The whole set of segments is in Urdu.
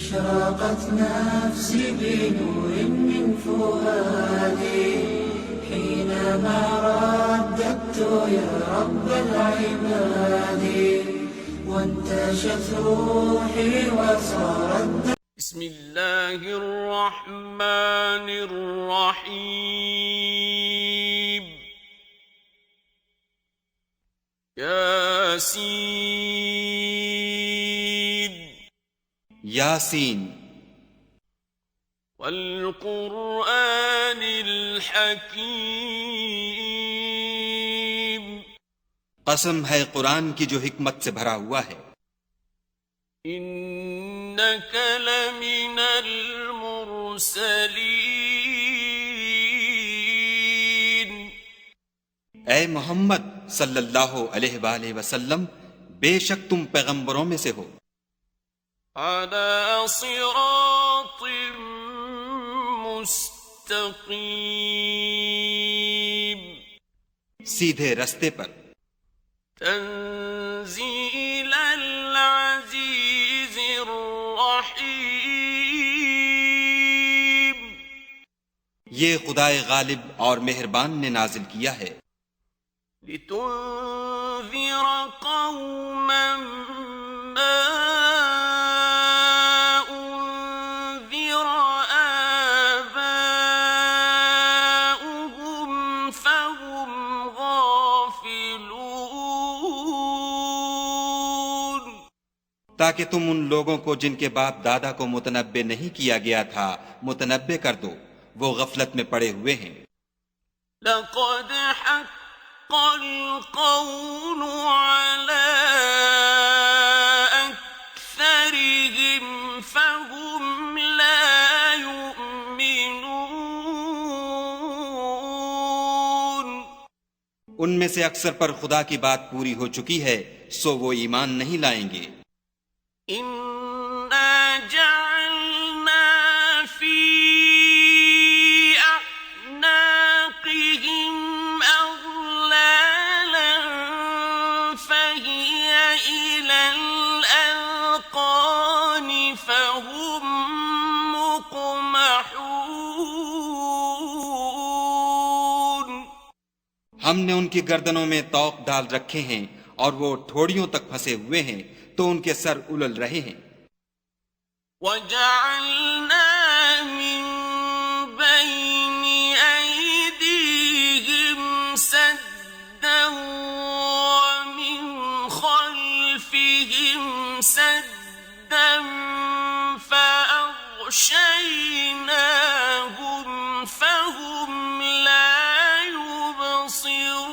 أشرقت نفسي بنور من فؤادي حينما رددت يا رب العباد وانتشت روحي وصار بسم الله الرحمن الرحيم ياسين یاسین والقرآن الحكيم قسم ہے قرآن کی جو حکمت سے بھرا ہوا ہے. إنك لمن المرسلين اے محمد صلی اللہ علیہ وآلہ وسلم، بے شک تم پیغمبروں میں سے ہو، على صراط مستقيم سیدھے رستے پر. تنزيل العزيز الرحيم یہ خدائے غالب اور مہربان نے نازل کیا ہے، لتنذر قوما ما أنذر آباؤهم فهم غافلون تاکہ تم ان لوگوں کو جن کے باپ دادا کو متنبع نہیں کیا گیا تھا متنبع کر دو، وہ غفلت میں پڑے ہوئے ہیں. لقد حق القول على أكثرهم فهم لا يؤمنون ان میں سے اکثر پر خدا کی بات پوری ہو چکی ہے، سو وہ ایمان نہیں لائیں گے. إنا جعلنا في أعناقهم أغلالا فهي إلى الأذقان فهم مقمحون ہم نے ان کی گردنوں میں طوق ڈال رکھے ہیں اور وہ ٹھوڑیوں تک پھنسے ہوئے ہیں تو ان کے سر الل رہے ہیں. وَجَعَلْنَا مِن بَيْنِ أَيْدِيهِمْ سَدًّا وَمِنْ خَلْفِهِمْ سَدًّا فَأَغْشَيْنَاهُمْ فَهُمْ لَا يُبْصِرُونَ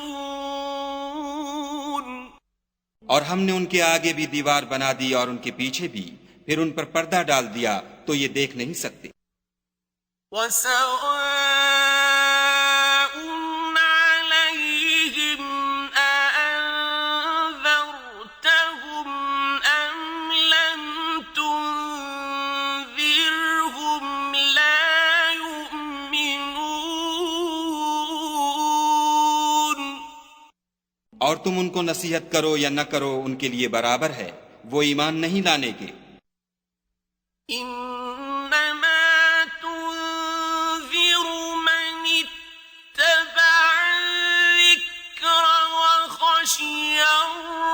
اور ہم نے ان کے آگے بھی دیوار بنا دی اور ان کے پیچھے بھی، پھر ان پر پردہ ڈال دیا تو یہ دیکھ نہیں سکتے. وَسَوَاءٌ عَلَيْهِمْ أَأَنذَرْتَهُمْ أَمْ لَمْ تُنذِرْهُمْ لَا يُؤْمِنُونَ اور تم ان کو نصیحت کرو یا نہ کرو ان کے لیے برابر ہے، وہ ایمان نہیں لانے کے. إنما تنذر من اتبع الذكر وخشي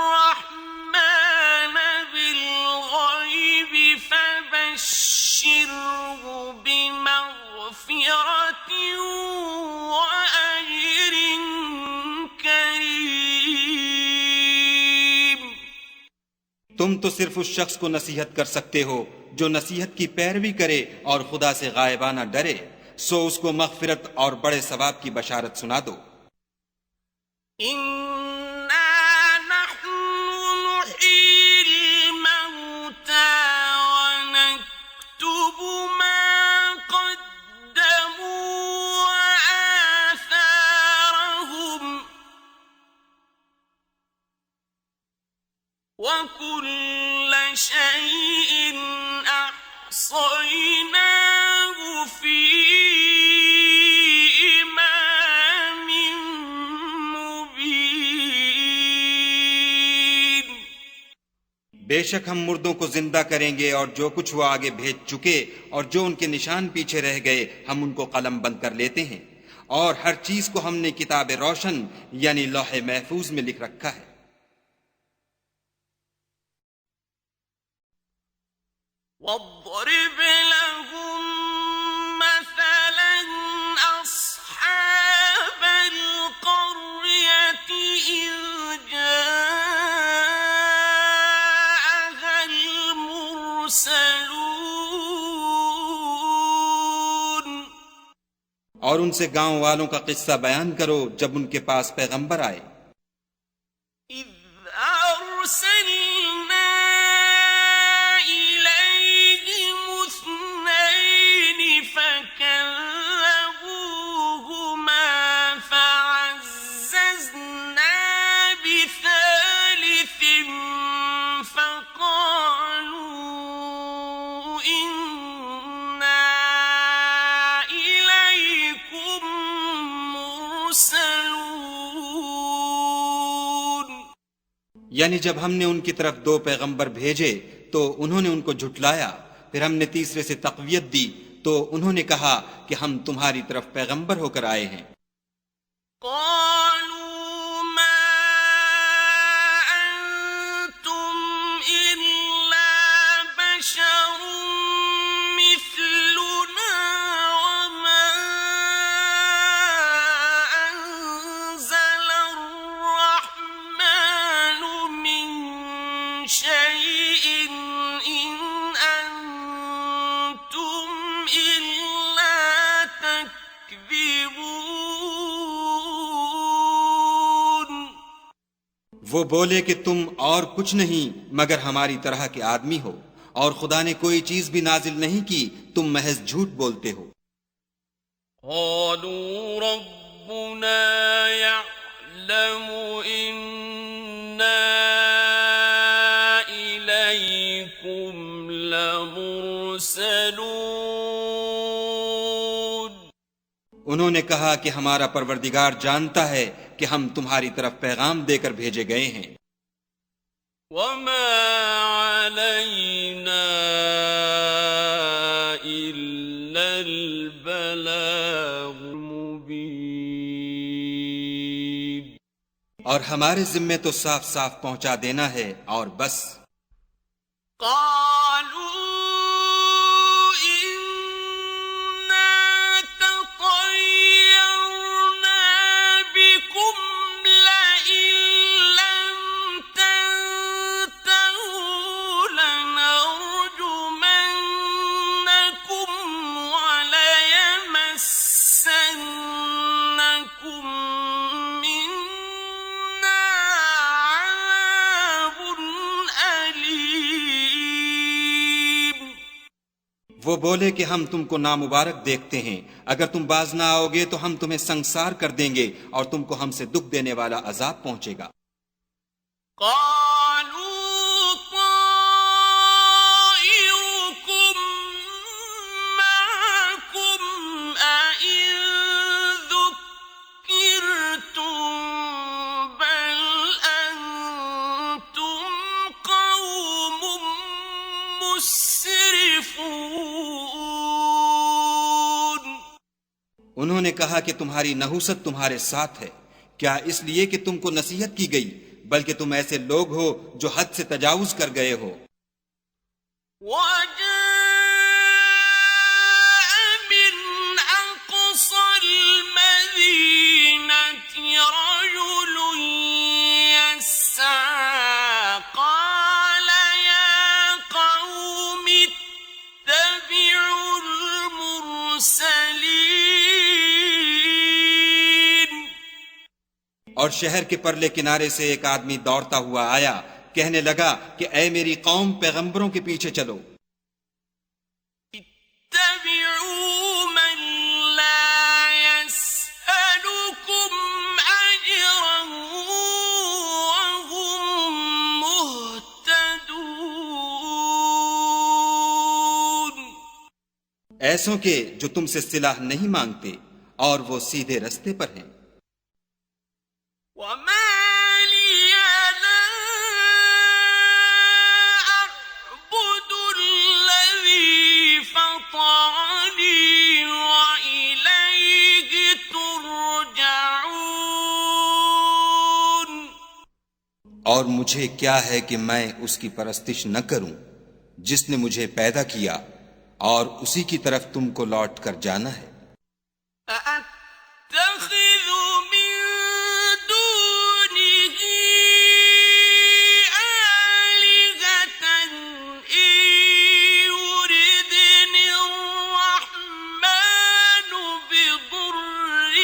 الرحمن بالغيب فبشره بمغفرة وأجر كريم تم تو صرف اس شخص کو نصیحت کر سکتے ہو جو نصیحت کی پیروی کرے اور خدا سے غائبانہ ڈرے، سو اس کو مغفرت اور بڑے ثواب کی بشارت سنا دو. إنا نحن نحيي الموتى ونكتب ما قدموا وآثارهم وكل شيء أحصيناه في إمام مبين بے شک ہم مردوں کو زندہ کریں گے اور جو کچھ وہ آگے بھیج چکے اور جو ان کے نشان پیچھے رہ گئے ہم ان کو قلم بند کر لیتے ہیں، اور ہر چیز کو ہم نے کتاب روشن یعنی لوح محفوظ میں لکھ رکھا ہے۔ وَاضْرِبْ لَهُم مَّثَلًا أَصْحَابَ الْقَرْيَةِ إِذْ جَاءَهَا الْمُرْسَلُونَ، اور ان سے گاؤں والوں کا قصہ بیان کرو جب ان کے پاس پیغمبر آئے۔ إِذْ أَرْسَلْنَا إِلَيْهِمُ اثْنَيْنِ فَكَذَّبُوهُمَا فَعَزَّزْنَا بِثَالِثٍ فَقَالُوا إِنَّا إِلَيْكُمْ مُرْسَلُونَ، یعنی جب ہم نے ان کی طرف 2 پیغمبر بھیجے تو انہوں نے ان کو جھٹلایا، پھر ہم نے تیسرے سے تقویت دی تو انہوں نے کہا کہ ہم تمہاری طرف پیغمبر ہو کر آئے ہیں۔ قالوا ما أنتم إلا بشر مثلنا وما أنزل الرحمن من شيء إن أنتم إلا تكذبون۔ وہ بولے کہ تم اور کچھ نہیں مگر ہماری طرح کے آدمی ہو، اور خدا نے کوئی چیز بھی نازل نہیں کی، تم محض جھوٹ بولتے ہو۔ قالوا ربنا يعلم إنا إليكم لمرسلون، انہوں نے کہا کہ ہمارا پروردگار جانتا ہے کہ ہم تمہاری طرف پیغام دے کر بھیجے گئے ہیں۔ وما علينا إلا البلاغ المبين، اور ہمارے ذمے تو صاف صاف پہنچا دینا ہے اور بس۔ قالوا إنا تطيرنا بكم لئن لم تنتهوا لنرجمنكم وليمسنكم منا عذاب أليم۔ وہ بولے کہ ہم تم کو نامبارک دیکھتے ہیں، اگر تم باز نہ آؤ گے تو ہم تمہیں سنسار کر دیں گے اور تم کو ہم سے دکھ دینے والا عذاب پہنچے گا۔ قالوا طائركم معكم أئن ذكرتم بل أنتم قوم مسرفون۔ انہوں نے کہا کہ تمہاری نحوست تمہارے ساتھ ہے، کیا اس لیے کہ تم کو نصیحت کی گئی، بلکہ تم ایسے لوگ ہو جو حد سے تجاوز کر گئے ہو۔ وجاء من أقصى المدينة رجل يسعى قال يا قوم اتبعوا المرسلين۔ اور شہر کے پرلے کنارے سے ایک آدمی دوڑتا ہوا آیا، کہنے لگا کہ اے میری قوم، پیغمبروں کے پیچھے چلو۔ اتبعوا من لا يسألكم أجرا وهم مهتدون، ایسوں کے جو تم سے صلہ نہیں مانگتے اور وہ سیدھے رستے پر ہیں۔ وما لي لا مجھے کیا ہے کہ میں اس کی پرستش نہ کروں جس نے مجھے پیدا کیا اور اسی کی طرف تم کو لوٹ کر جانا ہے۔ أَأَتَّخِذُ مِن دُونِهِ آلِهَةً إِن يُرِدْنِ الرَّحْمَٰنُ بِضُرٍّ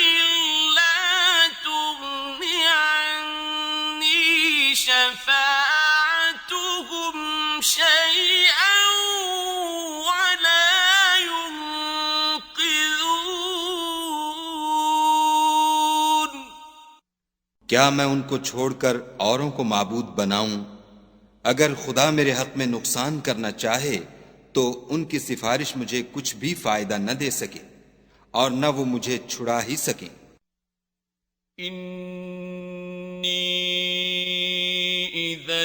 لَّا تُغْنِ عَنِّي شَفَاعَتُهُمْ شَيْئًا وَلَا يُنقِذُونَ۔ کیا میں ان کو چھوڑ کر اوروں کو معبود بناؤں؟ اگر خدا میرے حق میں نقصان کرنا چاہے تو ان کی سفارش مجھے کچھ بھی فائدہ نہ دے سکے اور نہ وہ مجھے چھڑا ہی سکیں۔ إِنِّي إِذًا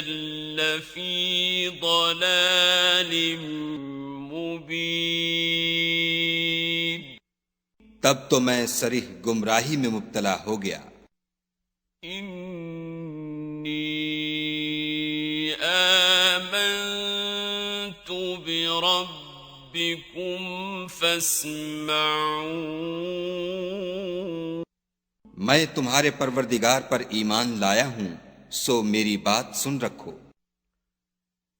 لَّفِي ضَلَالٍ مُّبِينٍ۔ تب تو میں صریح گمراہی میں مبتلا ہو گیا۔ إِنِّي آمنت بربكم فاسمعون۔ میں تمہارے پروردگار پر ایمان لایا ہوں سو میری بات سن رکھو۔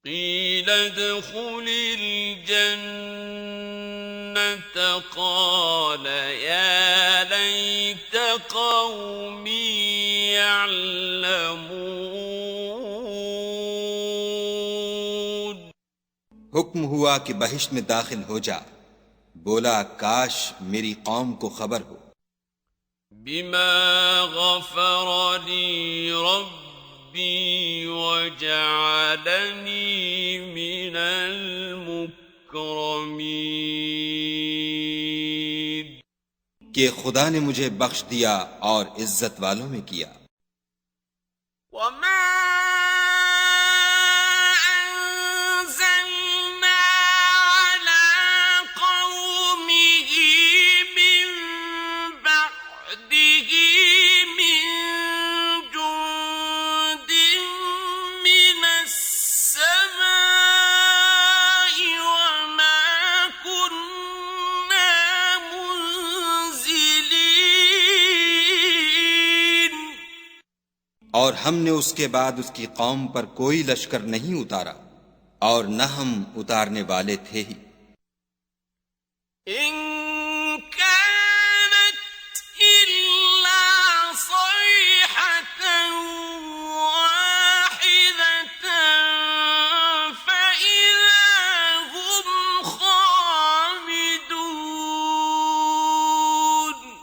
قیل ادخل الجنة قال یا لیت قومی يعلمون۔ حکم ہوا کہ بہشت میں داخل ہو جا، بولا کاش میری قوم کو خبر ہو۔ بما غفر لي ربي وجعلني من المكرمين۔ کہ خدا نے مجھے بخش دیا اور عزت والوں میں کیا۔ وما أنزلنا على قومه من بعده من جند من السماء وما كنا منزلين۔ اور ہم نے اس کے بعد اس کی قوم پر کوئی لشکر نہیں اتارا اور نہ ہم اتارنے والے تھے ہی۔ إن كانت إلا صيحة واحدة فإذا هم خامدون۔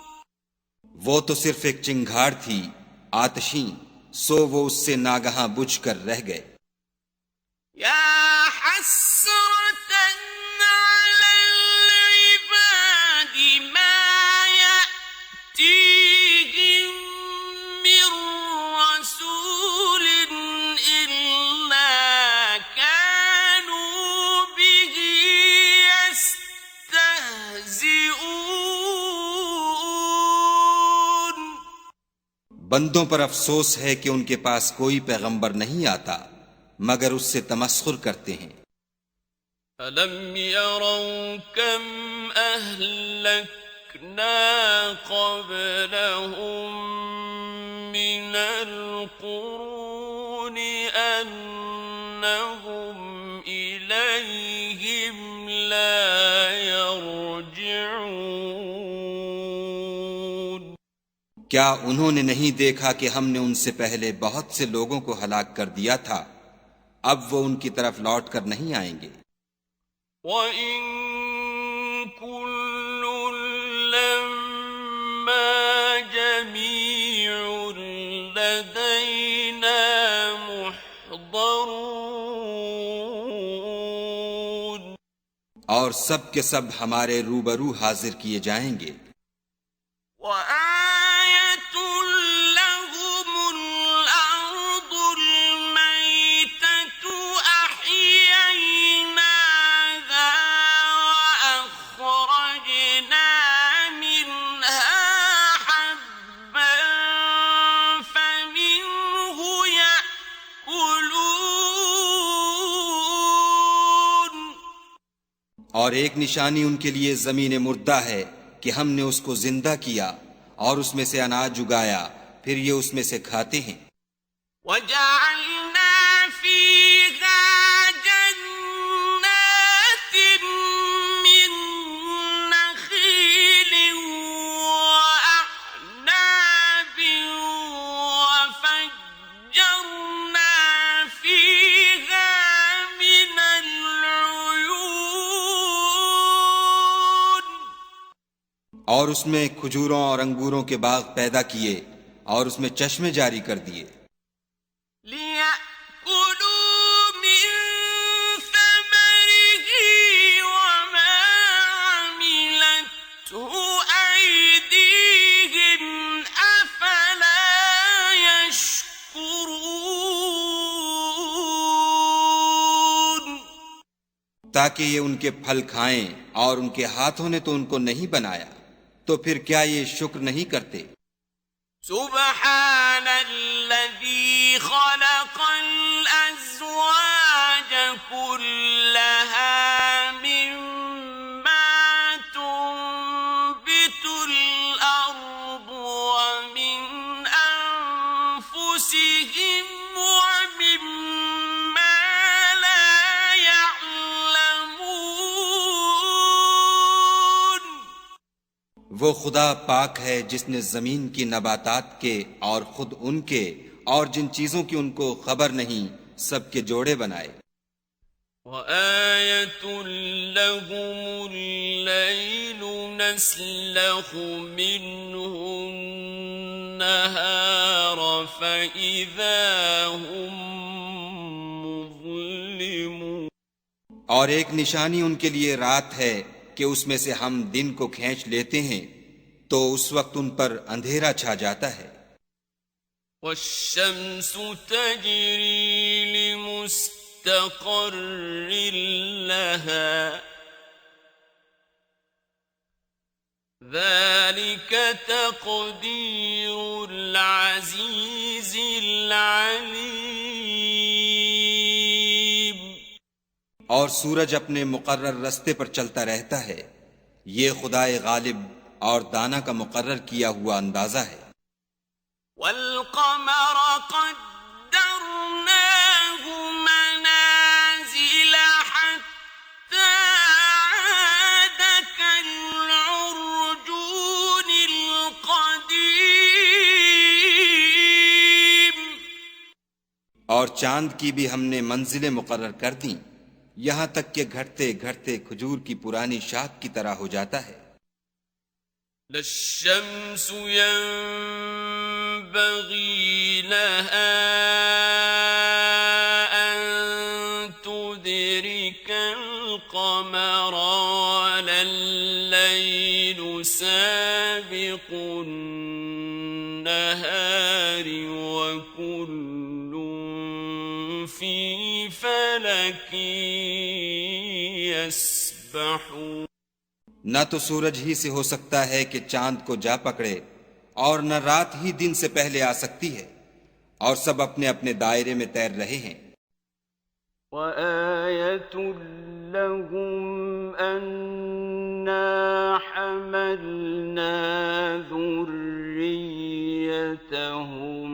وہ تو صرف ایک چنگھاڑ تھی آتشیں، سو وہ اس سے ناگہاں بجھ کر رہ گئے۔ يا حسرة على العباد ما يأتيهم من رسول إلا كانوا به يستهزئون۔ بندوں پر افسوس ہے کہ ان کے پاس کوئی پیغمبر نہیں آتا مگر اس سے تمسخر کرتے ہیں۔ أَلَمْ يَرَوْا كَمْ أَهْلَكْنَا قَبْلَهُمْ مِنَ الْقُرُونِ أَنَّهُمْ إِلَيْهِمْ لَا يَرْجِعُونَ۔ کیا انہوں نے نہیں دیکھا کہ ہم نے ان سے پہلے بہت سے لوگوں کو ہلاک کر دیا تھا، اب وہ ان کی طرف لوٹ کر نہیں آئیں گے۔ وَإِن كُلٌّ لَّمَّا جَمِيعٌ لَّدَيْنَا مُحْضَرُونَ۔ اور سب کے سب ہمارے روبرو حاضر کیے جائیں گے۔ وَآيَةٌ لَّهُمُ الْأَرْضُ الْمَيْتَةُ أَحْيَيْنَاهَا وَأَخْرَجْنَا مِنْهَا حَبًّا فَمِنْهُ يَأْكُلُونَ اور ایک نشانی ان کے لیے زمین مردہ ہے کہ ہم نے اس کو زندہ کیا اور اس میں سے اناج اگایا، پھر یہ اس میں سے کھاتے ہیں۔ وَجَعَلْنَا فِيهَا جَنَّاتٍ مِّن نَّخِيلٍ وَأَعْنَابٍ وَفَجَّرْنَا فِيهَا مِنَ الْعُيُونِ، اور اس میں کھجوروں اور انگوروں کے باغ پیدا کیے اور اس میں چشمے جاری کر دیے، لِيَأْكُلُوا مِن ثَمَرِهِ وَمَا عَمِلَتْهُ أَيْدِيهِمْ أَفَلَا يَشْكُرُونَ، تاکہ یہ ان کے پھل کھائیں، اور ان کے ہاتھوں نے تو ان کو نہیں بنایا، تو پھر کیا یہ شکر نہیں کرتے؟ سبحان الذي خلق الأزواج كلها مما تنبت الأرض ومن أنفسهم ومما لا يعلمون۔ وہ خدا پاک ہے جس نے زمین کی نباتات کے اور خود ان کے اور جن چیزوں کی ان کو خبر نہیں سب کے جوڑے بنائے۔ وَآيَةٌ لَّهُمُ اللَّيْلُ نَسْلَخُ مِنْهُ النَّهَارَ فَإِذَا هُمْ مُظْلِمُونَ، اور ایک نشانی ان کے لیے رات ہے کہ اس میں سے ہم دن کو کھینچ لیتے ہیں تو اس وقت ان پر اندھیرا چھا جاتا ہے۔ وَالشَّمْسُ تَجْرِي لِمُسْتَقَرٍّ لَّهَا ذَلِكَ تَقْدِيرُ الْعَزِيزِ الْعَلِيمِ۔ اور سورج اپنے مقرر رستے پر چلتا رہتا ہے، یہ خدائے غالب اور دانا کا مقرر کیا ہوا اندازہ ہے۔ وَالْقَمَرَ قَدَّرْنَاهُ مَنَازِلَ حَتَّىٰ عَادَ كَالْعُرْجُونِ الْقَدِيمِ، اور چاند کی بھی ہم نے منزلیں مقرر کر دیں، یہاں تک کہ گھٹتے گھٹتے کھجور کی پرانی شاخ کی طرح ہو جاتا ہے۔ لَلشَّمْسُ يَنبَغِي لَهَا أَن تُدْرِكَ الْقَمَرَ وَلَا اللَّيْلُ سَابِقُ النَّهَارِ وَكُلٌّ فِي فَلَكٍ يَسْبَحُونَ۔ نہ تو سورج ہی سے ہو سکتا ہے کہ چاند کو جا پکڑے، اور نہ رات ہی دن سے پہلے آ سکتی ہے، اور سب اپنے اپنے دائرے میں تیر رہے ہیں۔ وَآيَةٌ لَّهُمْ أَنَّا حَمَلْنَا ذُرِّيَّتَهُمْ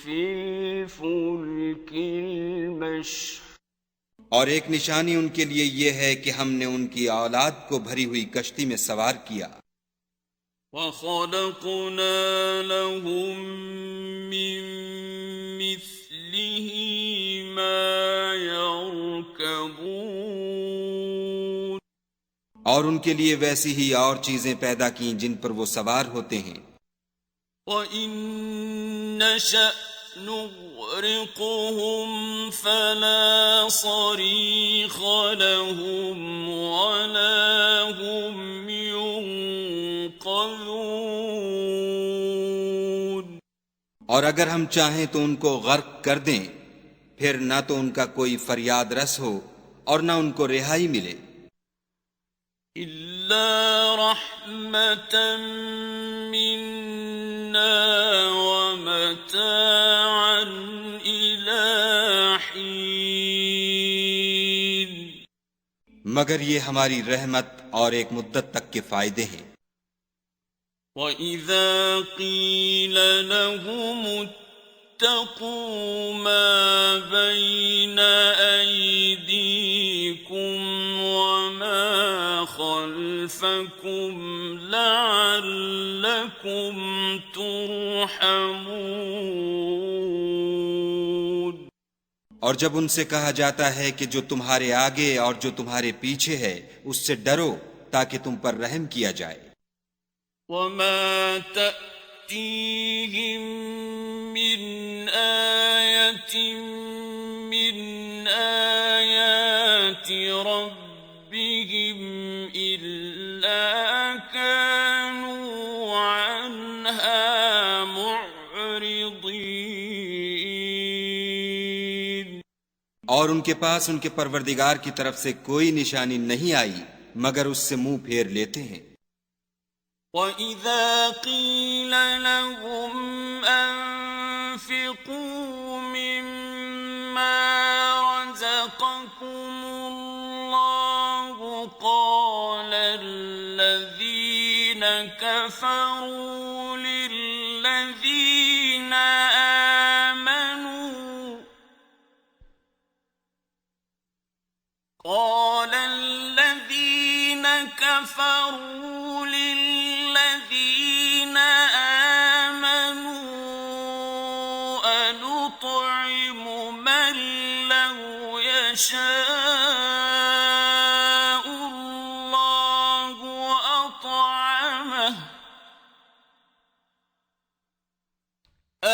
فِي الْفُلْكِ الْمَشْحُونِ، اور ایک نشانی ان کے لیے یہ ہے کہ ہم نے ان کی اولاد کو بھری ہوئی کشتی میں سوار کیا۔ وَخَلَقْنَا لَهُم مِّن مِّثْلِهِ مَا يَرْكَبُونَ، اور ان کے لیے ویسی ہی اور چیزیں پیدا کیں جن پر وہ سوار ہوتے ہیں۔ وَإِن نَّشَأْ نُغْرِقْهُمْ فَلَا صَرِيخَ لَهُمْ وَلَا هُمْ يُنقَذُونَ، اور اگر ہم چاہیں تو ان کو غرق کر دیں، پھر نہ تو ان کا کوئی فریاد رس ہو اور نہ ان کو رہائی ملے۔ إِلَّا رَحْمَةً مِّنَّا وَمَتَاعًا إِلَىٰ حِينٍ، مگر یہ ہماری رحمت اور ایک مدت تک کے فائدے ہیں۔ وَإِذَا قِيلَ لَهُمُ اتَّقُوا مَا بَيْنَ أَيْدِيكُمْ وَمَا خَلْفَكُمْ لَعَلَّكُمْ تُرْحَمُونَ۔ اور جب ان سے کہا جاتا ہے کہ جو تمہارے آگے اور جو تمہارے پیچھے ہے اس سے ڈرو تاکہ تم پر رحم کیا جائے۔ وَمَا تَأْتِيهِم مِّنْ آيَةٍ مِّنْ آيَاتِ رَبِّهِمْ إِلَّا كَانُوا عَنْهَا مُعْرِضِينَ۔ اور ان کے پاس ان کے پروردگار کی طرف سے کوئی نشانی نہیں آئی مگر اس سے منہ پھیر لیتے ہیں۔ وَإِذَا قِيلَ لَهُمْ أَنفِقُوا مِمَّا رَزَقَكُمُ اللَّهُ قَالَ الَّذِينَ كَفَرُوا لِلَّذِينَ آمَنُوا أَنُطْعِمُ مَن لَّوْ يَشَاءُ اللَّهُ أَطْعَمَهُ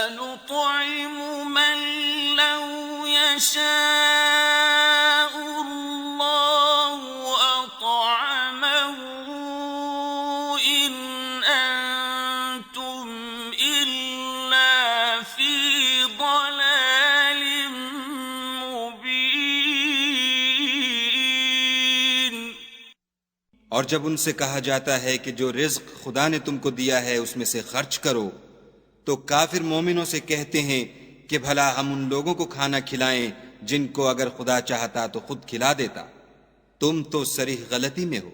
أَنُطْعِمُ مَن لَّوْ يَشَاءُ اللَّهُ أَطْعَمَهُ إِنْ أَنتُمْ إِلَّا فِي ضَلَالٍ مُّبِينٍ۔ اور جب ان سے کہا جاتا ہے کہ جو رزق خدا نے تم کو دیا ہے اس میں سے خرچ کرو تو کافر مومنوں سے کہتے ہیں کہ بھلا ہم ان لوگوں کو کھانا کھلائیں جن کو اگر خدا چاہتا تو خود کھلا دیتا، تم تو صریح غلطی میں ہو۔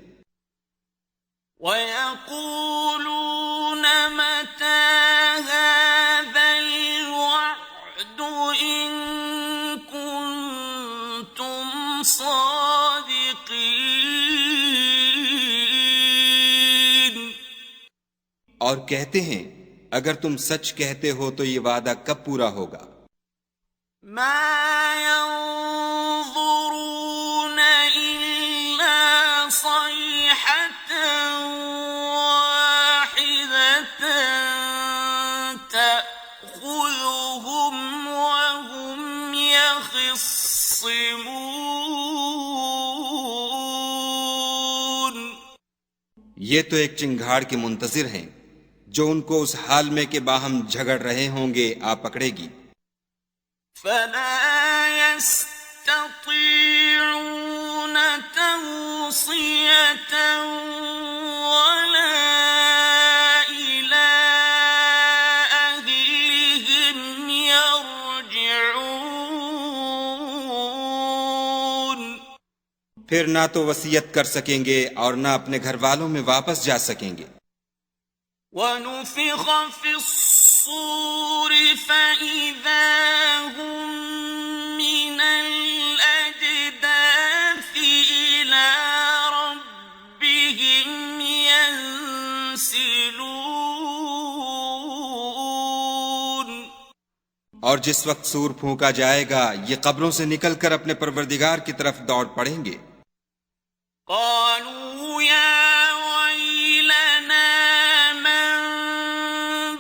وَيَقُولُونَ مَتَىٰ هَٰذَا الْوَعْدُ إِن كُنتُمْ صَادِقِينَ۔ اور کہتے ہیں اگر تم سچ کہتے ہو تو یہ وعدہ کب پورا ہوگا؟ مَا يَنظُرُونَ إِلَّا صَيْحَةً وَاحِدَةً تَأْخُذُهُمْ وَهُمْ يَخِصِّمُونَ۔ یہ تو ایک چنگھاڑ کے منتظر ہیں جو ان کو اس حال میں کہ باہم جھگڑ رہے ہوں گے آ پکڑے گی۔ فَلَا يَسْتَطِيعُونَ تَوْصِيَةً وَلَا إِلَىٰ أَهْلِهِمْ يَرْجِعُونَ۔ پھر نہ تو وصیت کر سکیں گے اور نہ اپنے گھر والوں میں واپس جا سکیں گے۔ وَنُفِخَ فِي الصُّورِ فَإِذَا هُم مِّنَ الْأَجْدَاثِ إِلَىٰ رَبِّهِمْ يَنسِلُونَ۔ اور جس وقت سور پھونکا جائے گا یہ قبروں سے نکل کر اپنے پروردگار کی طرف دوڑ پڑیں گے۔ قَالُوا يَا وَيْلَنَا مَن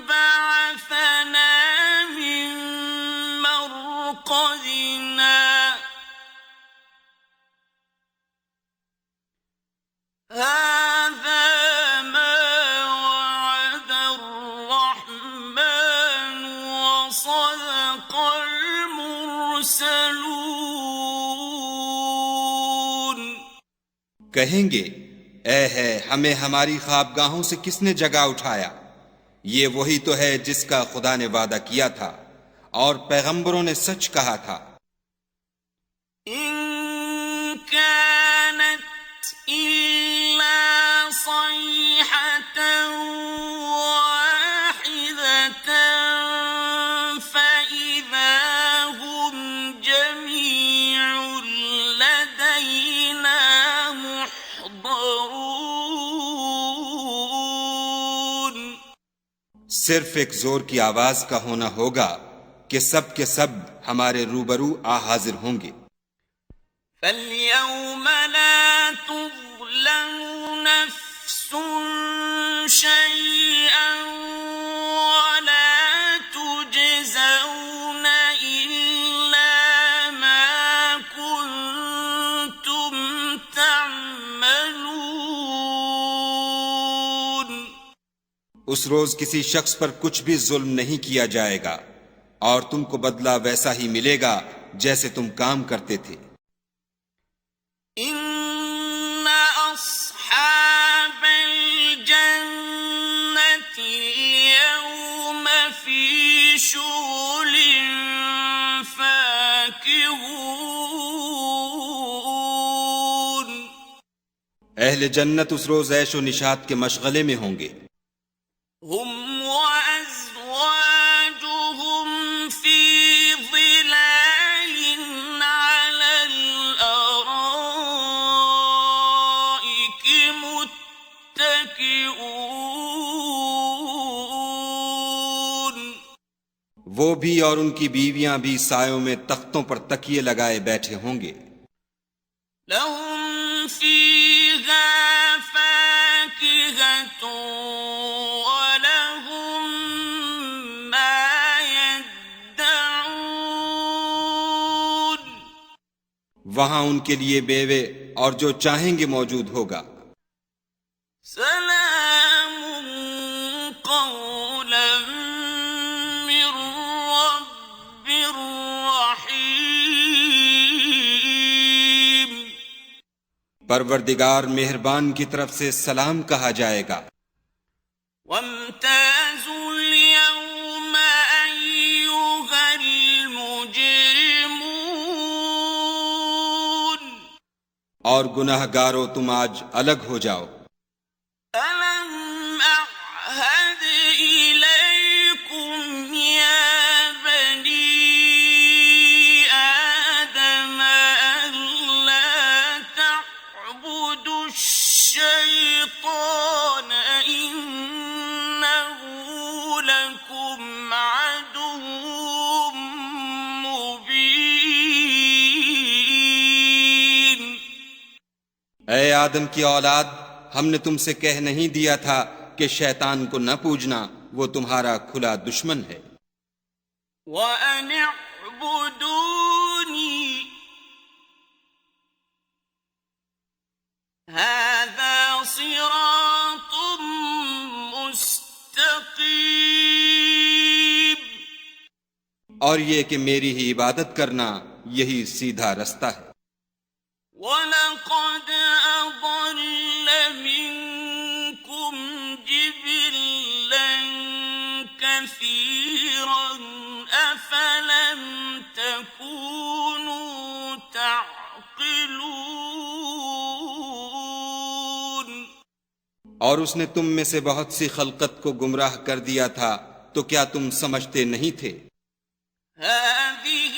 بَعَثَنَا مِن مَّرْقَدِنَا هَٰذَا مَا وَعَدَ الرَّحْمَٰنُ وَصَدَقَ الْمُرْسَلُونَ۔ کہیں گے اے ہے ہمیں ہماری خوابگاہوں سے کس نے جگا اٹھایا، یہ وہی تو ہے جس کا خدا نے وعدہ کیا تھا اور پیغمبروں نے سچ کہا تھا۔ إِن كَانَتْ يحضرون صرف ایک زور کی آواز کا ہونا ہوگا کہ سب کے سب ہمارے روبرو آ حاضر ہوں گے. فَالْيَوْمَ لَا تُظْلَمُ نَفْسٌ شَيْئًا وَلَا تُجْزَوْنَ إِلَّا مَا كُنتُمْ تَعْمَلُونَ. اس روز کسی شخص پر کچھ بھی ظلم نہیں کیا جائے گا اور تم کو بدلہ ویسا ہی ملے گا جیسے تم کام کرتے تھے. إِنَّ أَصْحَابَ الْجَنَّةِ الْيَوْمَ فِي شُغُلٍ فَاكِهُونَ. اہل جنت اس روز عیش و نشاط کے مشغلے میں ہوں گے. هُمْ وَأَزْوَاجُهُمْ فِي ظِلَالٍ عَلَى الْأَرَائِكِ مُتَّكِئُونَ. وہ بھی اور ان کی بیویاں بھی سایوں میں تختوں پر تکیے لگائے بیٹھے ہوں گے. لَهُمْ فِيهَا فَاكِهَةٌ وَلَهُمْ مَا يَدَّعُونَ. وہاں ان کے لیے بیوے اور جو چاہیں گے موجود ہوگا. سلام قولا من رب رحیم. پروردگار مہربان کی طرف سے سلام کہا جائے گا. وامتازوا اليوم أيها المجرمون. اور گناہ گارو تم آج الگ ہو جاؤ. ألم أعهد إليكم يا بني آدم ألا تعبدوا الشيطان إنه لكم عدو مبين. اے آدم کی اولاد، ہم نے تم سے کہہ نہیں دیا تھا کہ شیطان کو نہ پوجنا، وہ تمہارا کھلا دشمن ہے. وَأَنِ اعْبُدُونِي هَذَا صِرَاطٌ مُسْتَقِيمٌ. اور یہ کہ میری ہی عبادت کرنا یہی سیدھا رستہ ہے. وَلَقَدْ أَضَلَّ مِنكُمْ جِبِلًّا كَثِيرًا أَفَلَمْ تَكُونُوا تَعْقِلُونَ. اور اس نے تم میں سے بہت سی خلقت کو گمراہ کر دیا تھا، تو کیا تم سمجھتے نہیں تھے؟ هَذِهِ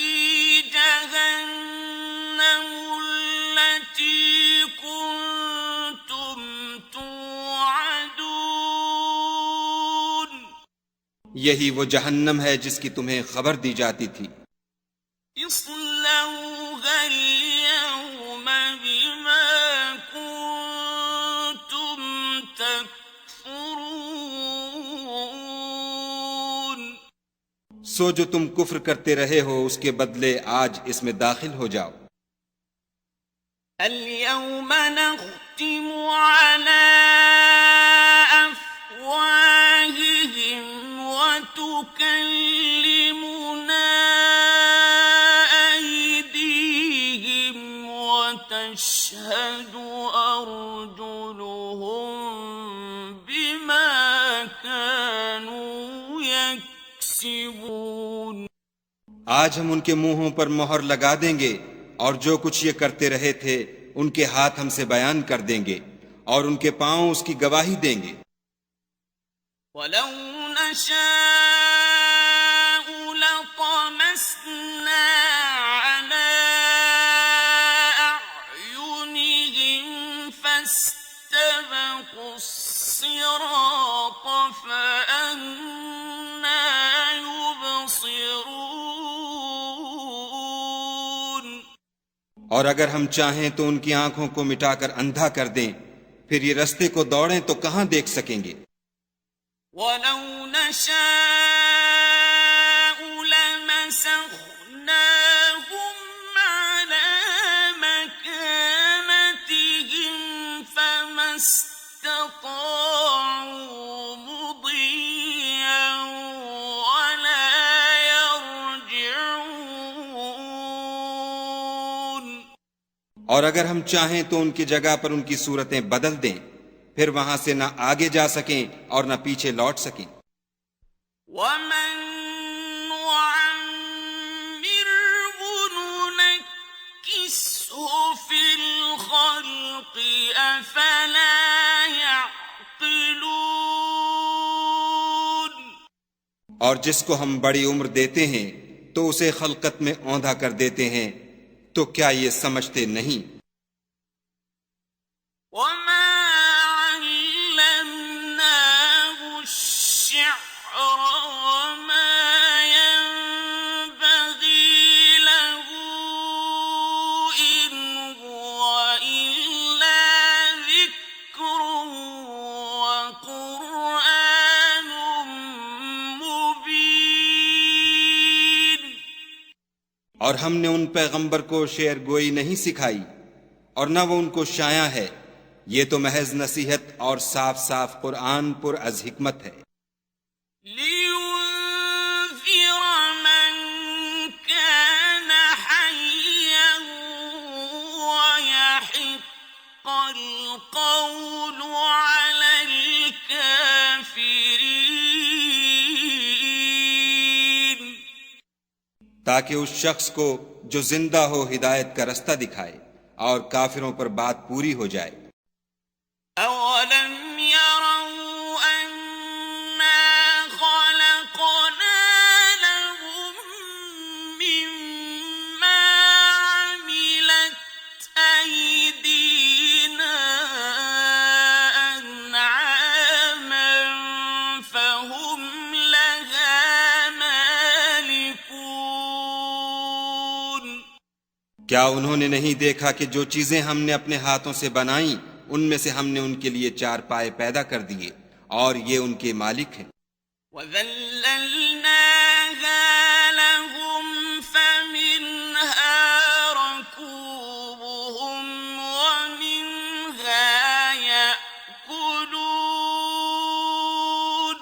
جَهَنَّمُ الَّتِي كُنتُمْ تُوعَدُونَ. یہی وہ جہنم ہے جس کی تمہیں خبر دی جاتی تھی. اصلوها اليوم بما كنتم تكفرون. سو جو تم کفر کرتے رہے ہو اس کے بدلے آج اس میں داخل ہو جاؤ. اليوم نختم على أفواههم وتكلمنا أيديهم وتشهد أرجلهم بما كانوا يكسبون. آج ہم ان کے منہوں پر مہر لگا دیں گے اور جو کچھ یہ کرتے رہے تھے ان کے ہاتھ ہم سے بیان کر دیں گے اور ان کے پاؤں اس کی گواہی دیں گے. وَلَوْ نَشَاءُ لَطَمَسْنَا عَلَىٰ أَعْيُنِهِمْ فَاسْتَكْبَرُوا فاستبقوا الصراط فأنى يبصرون. اور اگر ہم چاہیں تو ان کی آنکھوں کو مٹا کر اندھا کر دیں، پھر یہ رستے کو دوڑیں تو کہاں دیکھ سکیں گے؟ وَلَوْ نَشَاءُ لَمَسَخْنَاهُمْ عَلَى مَكَانَتِهِمْ فَمَا اسْتَطَاعُوا مُضِيًّا وَلَا يَرْجِعُونَ. اور اگر ہم چاہیں تو ان کی جگہ پر ان کی صورتیں بدل دیں، پھر وہاں سے نہ آگے جا سکیں اور نہ پیچھے لوٹ سکیں. وَمَن نُّعَمِّرْهُ نُنَكِّسْهُ فِي الْخَلْقِ أَفَلَا يَعْقِلُونَ. اور جس کو ہم بڑی عمر دیتے ہیں تو اسے خلقت میں اوندھا کر دیتے ہیں، تو کیا یہ سمجھتے نہیں؟ وَمَا عَلَّمْنَاهُ الشِّعْرَ وَمَا يَنبَغِي لَهُ إِنْ هُوَ إِلَّا ذِكْرٌ وَقُرْآنٌ مُبِينٌ. اور ہم نے ان پیغمبر کو شعر گوئی نہیں سکھائی، اور نہ وہ ان کو شایع ہے، یہ تو محض نصیحت اور صاف صاف قرآن پر از حکمت ہے. لِيُنذِرَ مَن كَانَ حَيًّا وَيَحِقَّ الْقَوْلُ عَلَى الْكَافِرِينَ. تاکہ اس شخص کو جو زندہ ہو ہدایت کا رستہ دکھائے اور کافروں پر بات پوری ہو جائے. أَوَلَمْ يَرَوْا أَنَّا خَلَقْنَا لَهُم مِّمَّا عَمِلَتْ أَيْدِينَا أَنْعَامًا فَهُمْ لَهَا مَالِكُونَ. کیا انہوں نے نہیں دیکھا کہ جو چیزیں ہم نے اپنے ہاتھوں سے بنائیں ان میں سے ہم نے ان کے لیے چار پائے پیدا کر دیے اور یہ ان کے مالک ہیں. وَذَلَّلْنَاهَا لَهُمْ فَمِنْهَا رَكُوبُهُمْ وَمِنْهَا يَأْكُلُونَ.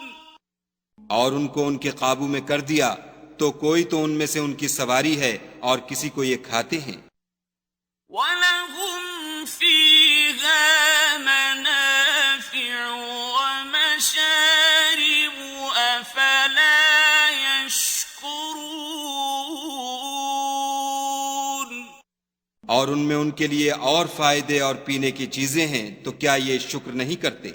اور ان کو ان کے قابو میں کر دیا تو کوئی تو ان میں سے ان کی سواری ہے اور کسی کو یہ کھاتے ہیں. وَلَهُمْ فِيهَا مَنَافِعُ وَمَشَارِبُ أَفَلَا يَشْكُرُونَ. اور ان میں ان کے لیے اور فائدے اور پینے کی چیزیں ہیں تو کیا یہ شکر نہیں کرتے؟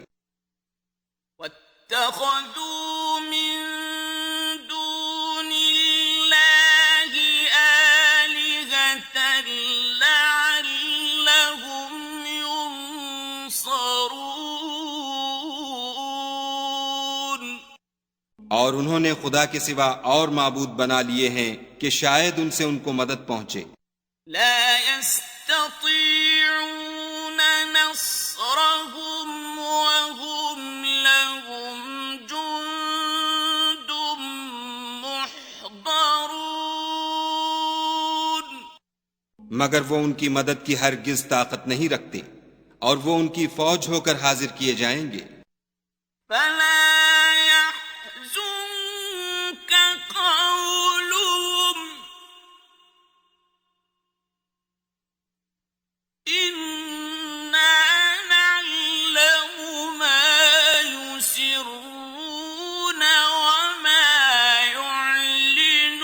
وَاتَّخَذُوا مِن دُونِ اللَّهِ آلِهَةً لَعَلَّهُمْ يُنصَرُونَ. اور انہوں نے خدا کے سوا اور معبود بنا لیے ہیں کہ شاید ان سے ان کو مدد پہنچے. لا يستطيعون نصرهم وهم لهم جند محضرون. مگر وہ ان کی مدد کی ہرگز طاقت نہیں رکھتے اور وہ ان کی فوج ہو کر حاضر کیے جائیں گے. فلا يحزنك قولهم إنا نعلم ما يسرون وما يعلنون.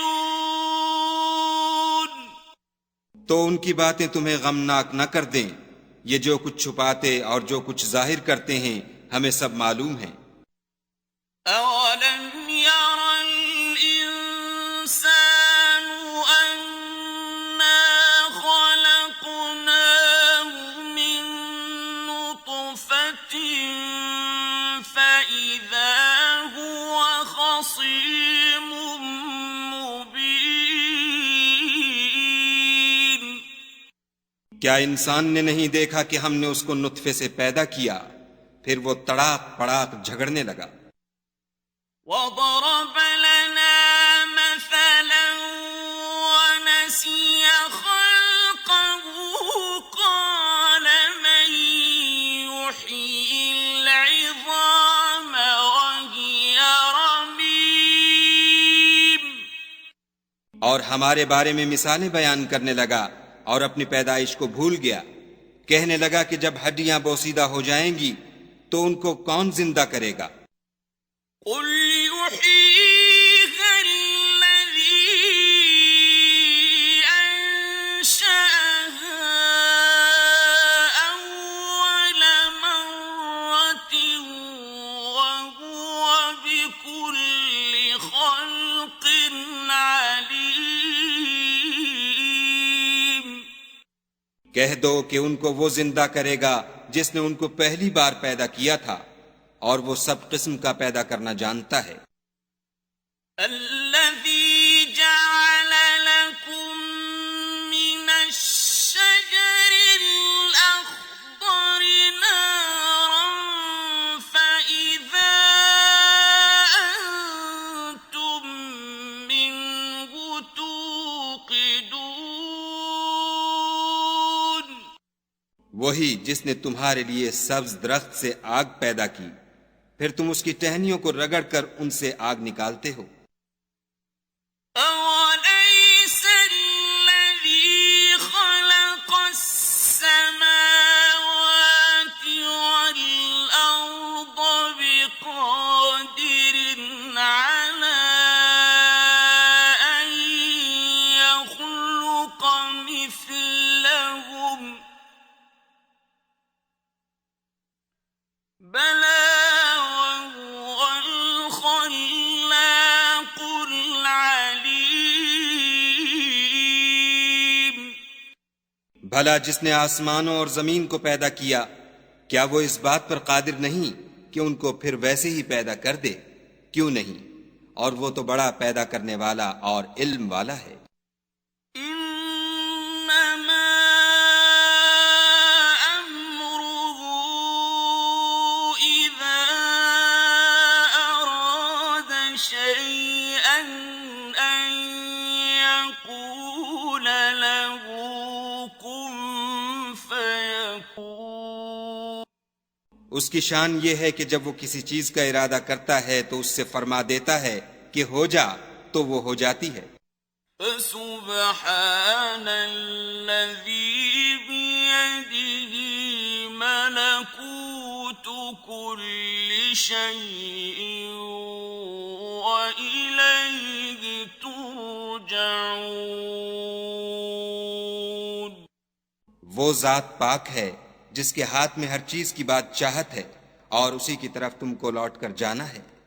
تو ان کی باتیں تمہیں غمناک نہ کر دیں، یہ جو کچھ چھپاتے اور جو کچھ ظاہر کرتے ہیں ہمیں سب معلوم ہے. أَوَلَمْ يَرَ الْإِنسَانُ أَنَّا خَلَقْنَاهُ مِن نُّطْفَةٍ کیا انسان نے نہیں دیکھا کہ ہم نے اس کو نطفے سے پیدا کیا، پھر وہ تڑاک پڑاک جھگڑنے لگا۔ وضرب لنا مثلا ونسي خلقه قال من يحيي العظام وهي رميم۔ اور ہمارے بارے میں مثالیں بیان کرنے لگا اور اپنی پیدائش کو بھول گیا، کہنے لگا کہ جب ہڈیاں بوسیدہ ہو جائیں گی تو ان کو کون زندہ کرے گا؟ قل يحييها الذي أنشأها أول مرة وهو بكل خلق عليم۔ کہہ دو کہ ان کو وہ زندہ کرے گا جس نے ان کو پہلی بار پیدا کیا تھا، اور وہ سب قسم کا پیدا کرنا جانتا ہے۔ الذي جعل لكم من الشجر الأخضر نارا فإذا أنتم منه توقدون۔ وہی جس نے تمہارے لیے سبز درخت سے آگ پیدا کی، پھر تم اس کی ٹہنیوں کو رگڑ کر ان سے آگ نکالتے ہو۔ أَوَلَيْسَ الَّذِي خَلَقَ السَّمَاوَاتِ وَالْأَرْضَ بِقَادِرٍ عَلَىٰ أَن يَخْلُقَ مِثْلَهُم ۚ بَلَىٰ وَهُوَ الْخَلَّاقُ الْعَلِيمُ۔ بھلا جس نے آسمانوں اور زمین کو پیدا کیا، کیا وہ اس بات پر قادر نہیں کہ ان کو پھر ویسے ہی پیدا کر دے؟ کیوں نہیں، اور وہ تو بڑا پیدا کرنے والا اور علم والا ہے۔ إنما أمره إذا أراد شيئا أن يقول له كن فيكون۔ اس کی شان یہ ہے کہ جب وہ کسی چیز کا ارادہ کرتا ہے تو اس سے فرما دیتا ہے کہ ہو جا، تو وہ ہو جاتی ہے۔ فسبحان الذي بيده ملكوت كل شيء وإليه ترجعون۔ وہ ذات پاک ہے جس کے ہاتھ میں ہر چیز کی بات چاہت ہے، اور اسی کی طرف تم کو لوٹ کر جانا ہے۔